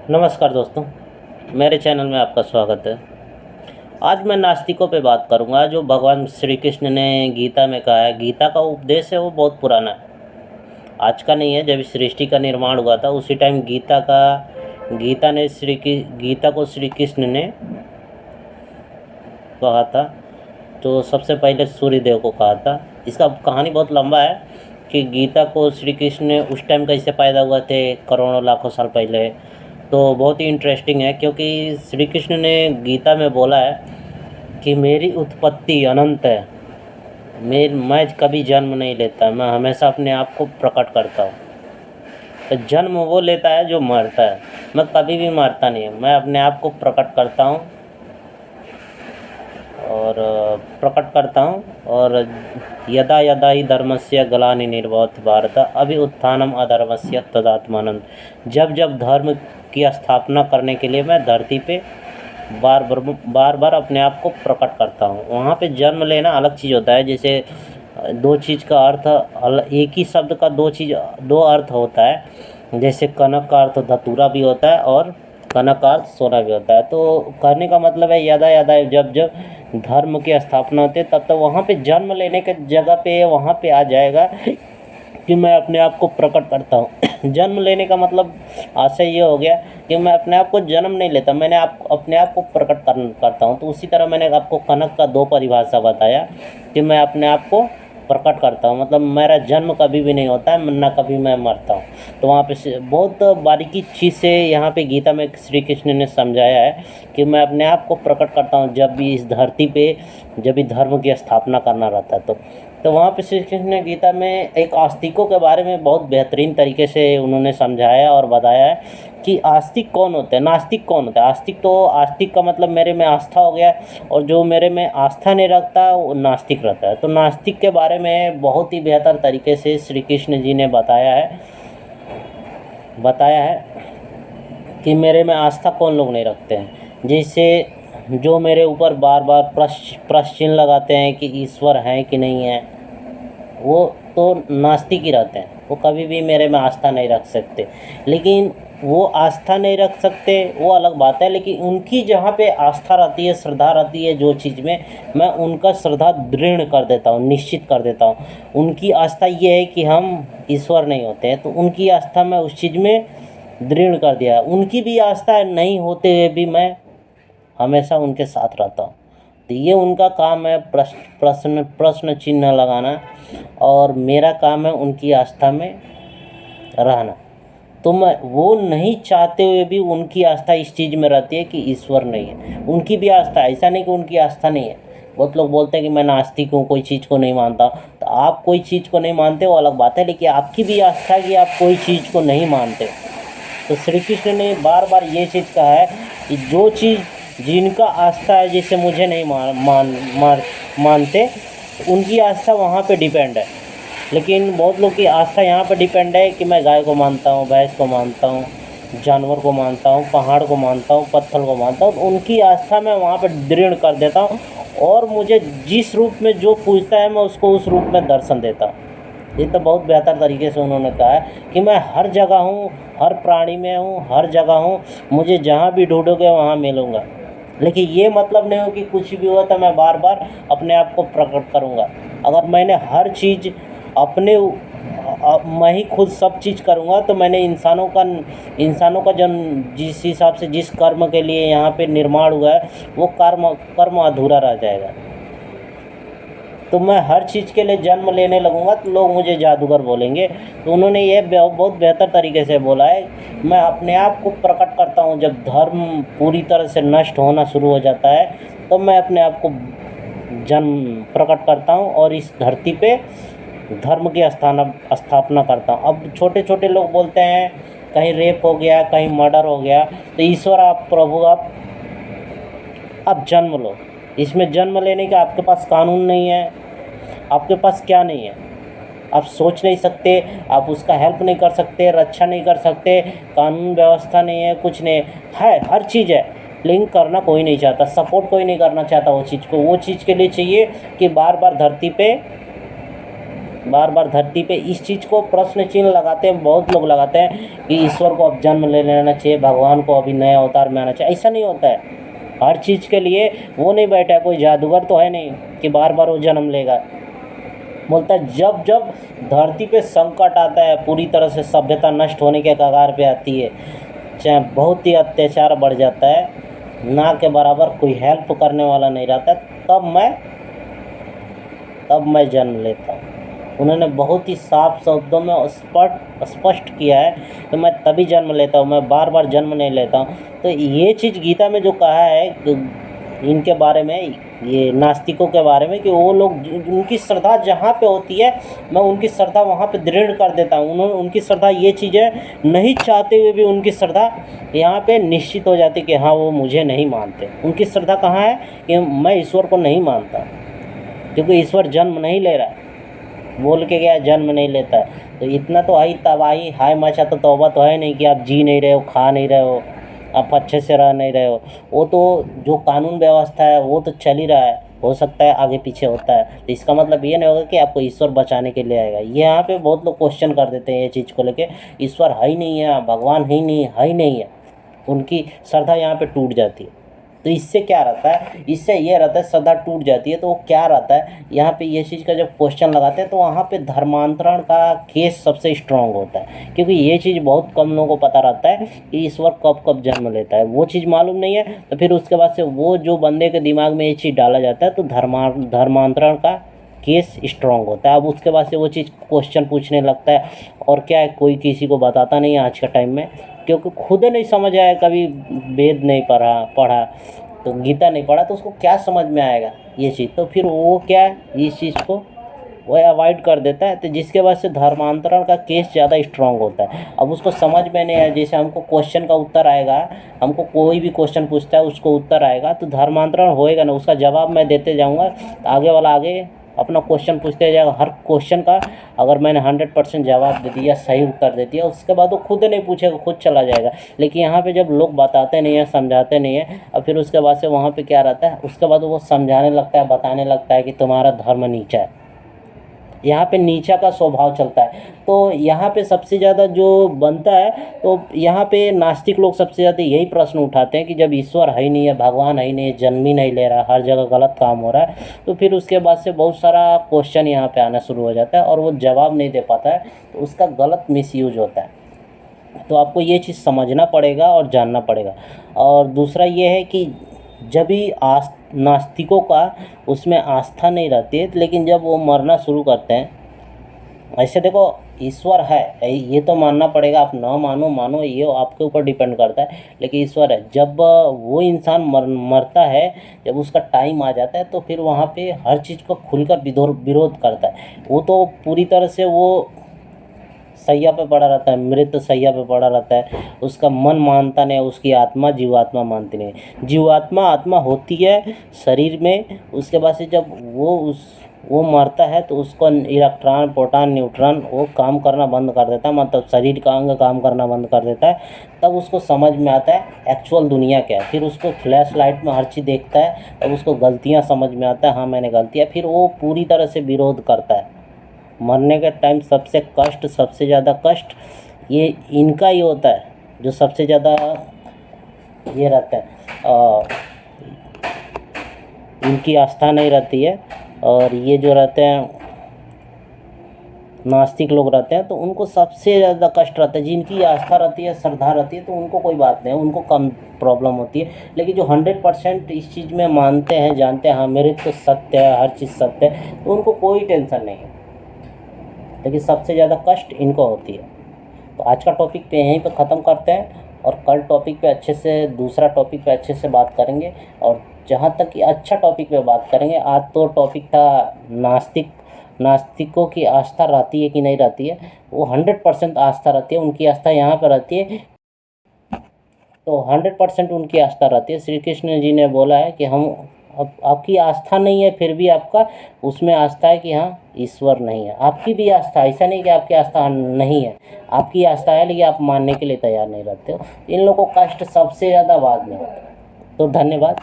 नमस्कार दोस्तों, मेरे चैनल में आपका स्वागत है। आज मैं नास्तिकों पे बात करूंगा। जो भगवान श्री कृष्ण ने गीता में कहा है, गीता का उपदेश है वो बहुत पुराना है, आज का नहीं है। जब इस सृष्टि का निर्माण हुआ था उसी टाइम गीता को श्री कृष्ण ने कहा था। तो सबसे पहले सूर्य देव को कहा था। इसका कहानी बहुत लंबा है कि गीता को श्री कृष्ण ने उस टाइम कैसे पैदा हुए थे, करोड़ों लाखों साल पहले। तो बहुत ही इंटरेस्टिंग है क्योंकि श्री कृष्ण ने गीता में बोला है कि मेरी उत्पत्ति अनंत है, मैं कभी जन्म नहीं लेता, मैं हमेशा अपने आप को प्रकट करता हूँ। तो जन्म वो लेता है जो मरता है, मैं कभी भी मरता नहीं, मैं अपने आप को प्रकट करता हूँ। और यदा यदा ही धर्मस्य ग्लानिर्भवति भारत अभ्युत्थानम अधर्मस्य तदात्मानं। जब जब धर्म की स्थापना करने के लिए मैं धरती पे बार बार अपने आप को प्रकट करता हूँ। वहाँ पे जन्म लेना अलग चीज़ होता है। जैसे दो चीज़ का अर्थ, एक ही शब्द का दो अर्थ होता है। जैसे कनक का अर्थ धतूरा भी होता है और कनक का अर्थ सोना भी होता है। तो कहने का मतलब है यदा यदा, जब जब धर्म की स्थापना होती है तब वहाँ पे जन्म लेने के जगह पे वहाँ पे आ जाएगा कि मैं अपने आप को प्रकट करता हूँ। जन्म लेने का मतलब आशय ये हो गया कि मैं अपने आप को जन्म नहीं लेता, मैंने अपने आप को प्रकट करता हूँ। तो उसी तरह मैंने आपको कनक का दो परिभाषा बताया कि मैं अपने आप को प्रकट करता हूँ, मतलब मेरा जन्म कभी भी नहीं होता है, ना कभी मैं मरता हूँ। तो वहाँ पे बहुत बारीकी चीज़ से यहाँ पे गीता में श्री कृष्ण ने समझाया है कि मैं अपने आप को प्रकट करता हूँ जब भी इस धरती पे, जब भी धर्म की स्थापना करना रहता है। तो वहाँ पे श्री कृष्ण ने गीता में एक आस्तिकों के बारे में बहुत बेहतरीन तरीके से उन्होंने समझाया और बताया है कि आस्तिक कौन होते हैं, नास्तिक कौन होता है। आस्तिक का मतलब मेरे में आस्था हो गया, और जो मेरे में आस्था नहीं रखता वो नास्तिक रहता है। तो नास्तिक के बारे में बहुत ही बेहतर तरीके से श्री कृष्ण जी ने बताया है कि मेरे में आस्था कौन लोग नहीं रखते हैं। जैसे जो मेरे ऊपर बार बार प्रश्न चिन्ह लगाते हैं कि ईश्वर है कि नहीं है, वो तो नास्तिक ही रहते हैं, वो कभी भी मेरे में आस्था नहीं रख सकते। लेकिन वो आस्था नहीं रख सकते वो अलग बात है, लेकिन उनकी जहाँ पे आस्था रहती है, श्रद्धा रहती है जो चीज़ में, मैं उनका श्रद्धा दृढ़ कर देता हूँ, निश्चित कर देता हूँ। उनकी आस्था ये है कि हम ईश्वर नहीं होते हैं, तो उनकी आस्था मैं उस चीज़ में दृढ़ कर दिया। उनकी भी आस्था नहीं होते हुए भी मैं हमेशा उनके साथ रहता हूँ। तो ये उनका काम है प्रश्न चिन्ह लगाना, और मेरा काम है उनकी आस्था में रहना। तो मैं वो नहीं चाहते हुए भी उनकी आस्था इस चीज़ में रहती है कि ईश्वर नहीं है। उनकी भी आस्था, ऐसा नहीं कि उनकी आस्था नहीं है। बहुत लोग बोलते हैं कि मैं नास्तिक हूँ, कोई चीज़ को नहीं मानता। तो आप कोई चीज़ को नहीं मानते वो अलग बात है, लेकिन आपकी भी आस्था है कि आप कोई चीज़ को नहीं मानते। तो श्री कृष्ण ने बार बार ये चीज़ कहा है कि जो चीज़ जिनका आस्था है, जैसे मुझे नहीं मानते, उनकी आस्था वहाँ पे डिपेंड है। लेकिन बहुत लोग की आस्था यहाँ पर डिपेंड है कि मैं गाय को मानता हूँ, भैंस को मानता हूँ, जानवर को मानता हूँ, पहाड़ को मानता हूँ, पत्थर को मानता हूँ। तो उनकी आस्था मैं वहाँ पर दृढ़ कर देता हूँ, और मुझे जिस रूप में जो पूछता है मैं उसको उस रूप में दर्शन देता हूँ। ये तो बहुत बेहतर तरीके से उन्होंने कहा है कि मैं हर जगह हूँ, हर प्राणी में हूँ, हर जगह हूँ, मुझे जहाँ भी ढूंढोगे वहाँ मिलूँगा। लेकिन ये मतलब नहीं हो कि कुछ भी हुआ तो मैं बार बार अपने आप को प्रकट करूँगा। अगर मैंने हर चीज़ मैं ही खुद सब चीज़ करूँगा तो मैंने इंसानों का जन्म, जिस हिसाब से जिस कर्म के लिए यहाँ पे निर्माण हुआ है वो कर्म अधूरा रह जाएगा। तो मैं हर चीज़ के लिए जन्म लेने लगूँगा तो लोग मुझे जादूगर बोलेंगे। तो उन्होंने ये बहुत बेहतर तरीके से बोला है, मैं अपने आप को प्रकट करता हूँ जब धर्म पूरी तरह से नष्ट होना शुरू हो जाता है, तो मैं अपने आप को जन्म प्रकट करता हूँ और इस धरती पे धर्म की स्थापना करता हूँ। अब छोटे छोटे लोग बोलते हैं कहीं रेप हो गया, कहीं मर्डर हो गया, तो ईश्वर आप, प्रभु आप जन्म लो। इसमें जन्म लेने का आपके पास कानून नहीं है, आपके पास क्या नहीं है, आप सोच नहीं सकते, आप उसका हेल्प नहीं कर सकते, रक्षा नहीं कर सकते, कानून व्यवस्था नहीं है, कुछ नहीं है, हर चीज़ है, लेकिन करना कोई नहीं चाहता, सपोर्ट कोई नहीं करना चाहता वो चीज़ को। वो चीज़ के लिए चाहिए कि बार बार धरती पे बार बार धरती पे इस चीज़ को प्रश्न चिन्ह लगाते हैं, बहुत लोग लगाते हैं कि ईश्वर को अब जन्म ले लेना चाहिए, भगवान को अभी नए अवतार में आना चाहिए। ऐसा नहीं होता है। हर चीज़ के लिए वो नहीं बैठा है, कोई जादूगर तो है नहीं कि बार बार वो जन्म लेगा। बोलता है जब जब धरती पे संकट आता है, पूरी तरह से सभ्यता नष्ट होने के कगार पे आती है, चाहे बहुत ही अत्याचार बढ़ जाता है, ना के बराबर कोई हेल्प करने वाला नहीं रहता, तब मैं जन्म लेता हूँ। उन्होंने बहुत ही साफ शब्दों में स्पष्ट किया है कि मैं तभी जन्म लेता हूँ, मैं बार बार जन्म नहीं लेता हूँ। तो ये चीज़ गीता में जो कहा है इनके बारे में, ये नास्तिकों के बारे में, कि वो लोग उनकी श्रद्धा जहाँ पे होती है मैं उनकी श्रद्धा वहाँ पे दृढ़ कर देता हूँ। उनकी श्रद्धा ये चीज़ें नहीं चाहते हुए भी उनकी श्रद्धा यहाँ पे निश्चित हो जाती कि हाँ वो मुझे नहीं मानते। उनकी श्रद्धा कहाँ है कि मैं ईश्वर को नहीं मानता, क्योंकि ईश्वर जन्म नहीं ले रहा है, बोल के गया जन्म नहीं लेता है। तो इतना तो है, तबाही हाय मचा तो तौबा तो है नहीं कि आप जी नहीं रहे हो, खा नहीं रहे हो, आप अच्छे से रह नहीं रहे हो। वो तो जो कानून व्यवस्था है वो तो चल ही रहा है, हो सकता है आगे पीछे होता है। तो इसका मतलब ये नहीं होगा कि आपको ईश्वर बचाने के लिए आएगा। ये यहाँ पे बहुत लोग क्वेश्चन कर देते हैं ये चीज़ को लेके, ईश्वर है ही नहीं है, भगवान है ही नहीं है, उनकी श्रद्धा यहाँ पे टूट जाती है। तो इससे क्या रहता है, इससे ये रहता है श्रद्धा टूट जाती है। तो वो क्या रहता है यहाँ पे, ये चीज़ का जब क्वेश्चन लगाते हैं तो वहाँ पे धर्मांतरण का केस सबसे स्ट्रांग होता है, क्योंकि ये चीज़ बहुत कम लोगों को पता रहता है कि ईश्वर कब कब जन्म लेता है, वो चीज़ मालूम नहीं है। तो फिर उसके बाद से वो जो बंदे के दिमाग में ये चीज़ डाला जाता है तो धर्मांतरण का केस स्ट्रांग होता है। अब उसके बाद से वो चीज़ क्वेश्चन पूछने लगता है, और क्या है कोई किसी को बताता नहीं है आज के टाइम में, क्योंकि खुद नहीं समझ आया, कभी वेद नहीं पढ़ा तो गीता नहीं पढ़ा तो उसको क्या समझ में आएगा ये चीज़। तो फिर वो क्या है, इस चीज़ को वो अवॉइड कर देता है। तो जिसके वजह से धर्मांतरण का केस ज़्यादा स्ट्रांग होता है। अब उसको समझ में नहीं आया, जैसे हमको क्वेश्चन का उत्तर आएगा, हमको कोई भी क्वेश्चन पूछता है उसको उत्तर आएगा तो धर्मांतरण होएगा ना, उसका जवाब मैं देते जाऊँगा तो आगे वाला आगे अपना क्वेश्चन पूछते जाएगा। हर क्वेश्चन का अगर मैंने 100% जवाब दे दिया, सही उत्तर दे दिया, उसके बाद वो खुद नहीं पूछेगा, खुद चला जाएगा। लेकिन यहाँ पे जब लोग बताते नहीं हैं, समझाते नहीं हैं, और फिर उसके बाद से वहाँ पे क्या रहता है, उसके बाद वो समझाने लगता है, बताने लगता है कि तुम्हारा धर्म नीचा है। यहाँ पे नीचा का स्वभाव चलता है। तो यहाँ पे सबसे ज़्यादा जो बनता है, तो यहाँ पे नास्तिक लोग सबसे ज़्यादा यही प्रश्न उठाते हैं कि जब ईश्वर है ही नहीं है, भगवान है ही नहीं है, जन्म ही नहीं ले रहा, हर जगह गलत काम हो रहा है, तो फिर उसके बाद से बहुत सारा क्वेश्चन यहाँ पे आना शुरू हो जाता है और वो जवाब नहीं दे पाता है, तो उसका गलत मिसयूज होता है। तो आपको ये चीज़ समझना पड़ेगा और जानना पड़ेगा। और दूसरा ये है कि जब भी नास्तिकों का उसमें आस्था नहीं रहती है, लेकिन जब वो मरना शुरू करते हैं, ऐसे देखो ईश्वर है ये तो मानना पड़ेगा, आप ना मानो ये आपके ऊपर डिपेंड करता है, लेकिन ईश्वर है। जब वो इंसान मरता है, जब उसका टाइम आ जाता है, तो फिर वहाँ पे हर चीज़ को खुलकर विरोध करता है। वो तो पूरी तरह से वो सैया पे पड़ा रहता है, मृत सैया पे पड़ा रहता है, उसका मन मानता नहीं, उसकी आत्मा जीवात्मा मानती नहीं। जीवात्मा आत्मा होती है शरीर में, उसके बाद से जब वो मरता है तो उसको इलेक्ट्रॉन प्रोटॉन न्यूट्रॉन वो काम करना बंद कर देता है, मतलब शरीर का अंग काम करना बंद कर देता है। तब उसको समझ में आता है एक्चुअल दुनिया क्या है। फिर उसको फ्लैश लाइट में हर चीज़ देखता है, तब उसको गलतियाँ समझ में आता है, हाँ मैंने गलतियाँ, फिर वो पूरी तरह से विरोध करता है। मरने के टाइम सबसे ज़्यादा कष्ट ये इनका ही होता है, जो सबसे ज़्यादा ये रहता है, इनकी आस्था नहीं रहती है। और ये जो रहते हैं नास्तिक लोग रहते हैं, तो उनको सबसे ज़्यादा कष्ट रहता है। जिनकी आस्था रहती है, श्रद्धा रहती है, तो उनको कोई बात नहीं, उनको कम प्रॉब्लम होती है। लेकिन जो 100% इस चीज़ में मानते हैं, जानते हैं हाँ मेरे तो सत्य है, हर चीज़ सत्य है, तो उनको कोई टेंशन नहीं है। लेकिन सबसे ज़्यादा कष्ट इनको होती है। तो आज का टॉपिक पे यहीं पे ख़त्म करते हैं, और कल टॉपिक पे अच्छे से, दूसरा टॉपिक पे अच्छे से बात करेंगे। और जहाँ तक कि अच्छा टॉपिक पे बात करेंगे, आज तो टॉपिक था नास्तिकों की आस्था रहती है कि नहीं रहती है। वो 100% आस्था रहती है, उनकी आस्था यहाँ पर रहती है, तो 100% उनकी आस्था रहती है। श्री कृष्ण जी ने बोला है कि हम अब आपकी आस्था नहीं है, फिर भी आपका उसमें आस्था है कि हाँ ईश्वर नहीं है। आपकी भी आस्था, ऐसा नहीं कि आपकी आस्था नहीं है, आपकी आस्था है, लेकिन आप मानने के लिए तैयार नहीं रहते हो। इन लोगों को कष्ट सबसे ज़्यादा बाद में होता है। तो धन्यवाद।